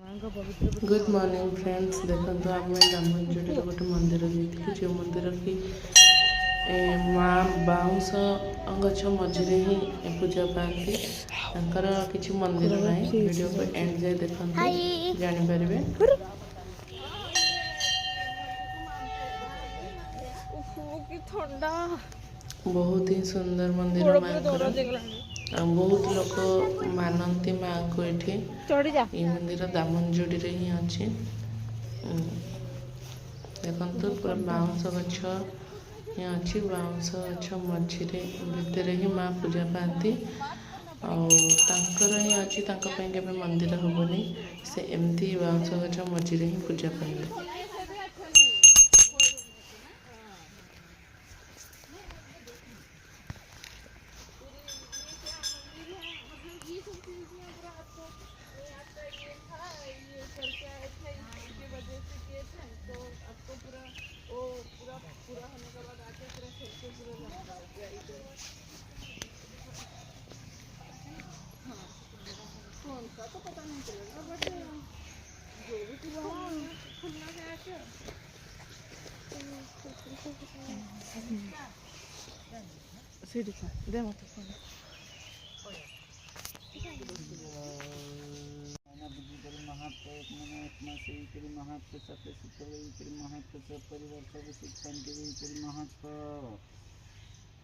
Good morning friends. देखो आम रामंचुरी गोटे मंदिर जाइए जो मंदिर की माँ बाउंश गछ मझे ही पूजा पाती। किसी मंदिर ना वीडियो को एंड जाए देखते जापर। बहुत ही सुंदर मंदिर माँ बहुत लोग मानती माँ को ये मंदिर दामनजुड़ी रे ही अच्छी। देखु पूरा बाउंश गछ ही अच्छी। बाउंश गछ मझे भितर ही माँ पूजा पाती और ही अच्छी के मंदिर हेनी से एमती बाउंश गछ मझे ही पूजा पाए। दे मत महत्व सत्य शीतल महत्व परिवर्तन महत्व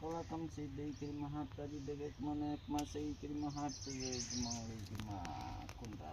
कला कम से देकर महत्व देवे मन एक मास महत्व कुंडा